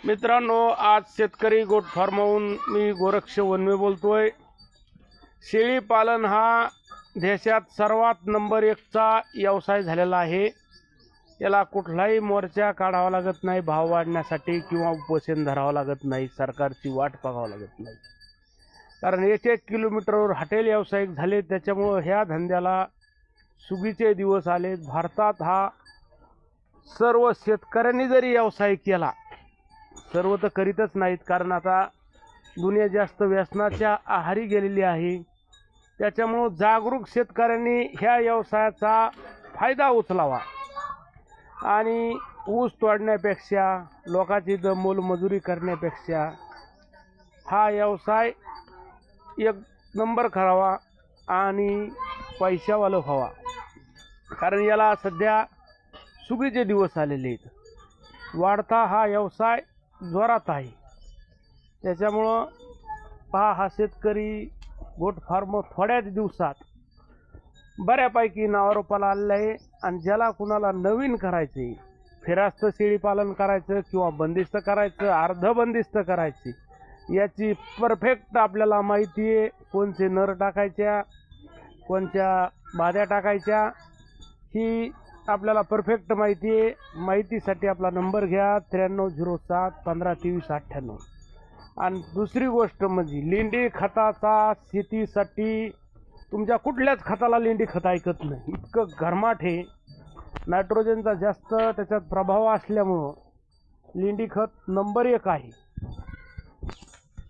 मित्रांनो, आज शेतकरी गोट फार्महून मी गोरक्ष वनवे बोलतोय। शेळी पालन हा देशात सर्वात नंबर 1चा व्यवसाय झालेला आहे। याला कुठलाही मोर्चा काढावा लागत नाही भाव वाढण्यासाठी किंवा उपोषण धरावं लागत नाही, सरकारची वाट पाहावं लागत नाही। कारण 1-1 किलोमीटरवर हॉटेल व्यावसायिक झाले, त्याच्यामुळे ह्या धंद्याला सुगीचे दिवस आले। भारतात हा सर्व शेतकऱ्यांनी जरी व्यवसाय केला, सर्व तर करीतच नाहीत, कारण आता दुनिया जास्त व्यसनाच्या आहारी गेलेली आहे। त्याच्यामुळे जागरूक शेतकऱ्यांनी ह्या व्यवसायाचा फायदा उचलावा आणि ऊस तोडण्यापेक्षा, लोकांची मोलमजुरी करण्यापेक्षा हा व्यवसाय एक नंबर करावा आणि पैशावाला व्हावा। कारण याला सध्या सुगीचे दिवस आलेले आहेत, वाढता हा व्यवसाय जोरात आहे। त्याच्यामुळं हा शेतकरी गोट फार्म थोड्याच दिवसात बऱ्यापैकी नावारूपाला आलेला आहे। आणि ज्याला कुणाला नवीन करायचे, फिरास्त शेळी पालन करायचं किंवा बंदिस्त करायचं, अर्ध बंदिस्त करायची, याची परफेक्ट आपल्याला माहिती आहे। कोणते नर टाकायच्या, कोणत्या बाद्या टाकायच्या, ही आपल्याला परफेक्ट माहिती आहे। माहितीसाठी आपला नंबर घ्या 9307 152398। आणि दुसरी गोष्ट म्हणजे लेंडी खताचा शेतीसाठी तुमच्या कुठल्याच खताला लेंडी खत ऐकत नाही, इतकं घरमाट आहे। नायट्रोजनचा जास्त त्याच्यात प्रभाव असल्यामुळं लेंडी खत नंबर 1 आहे।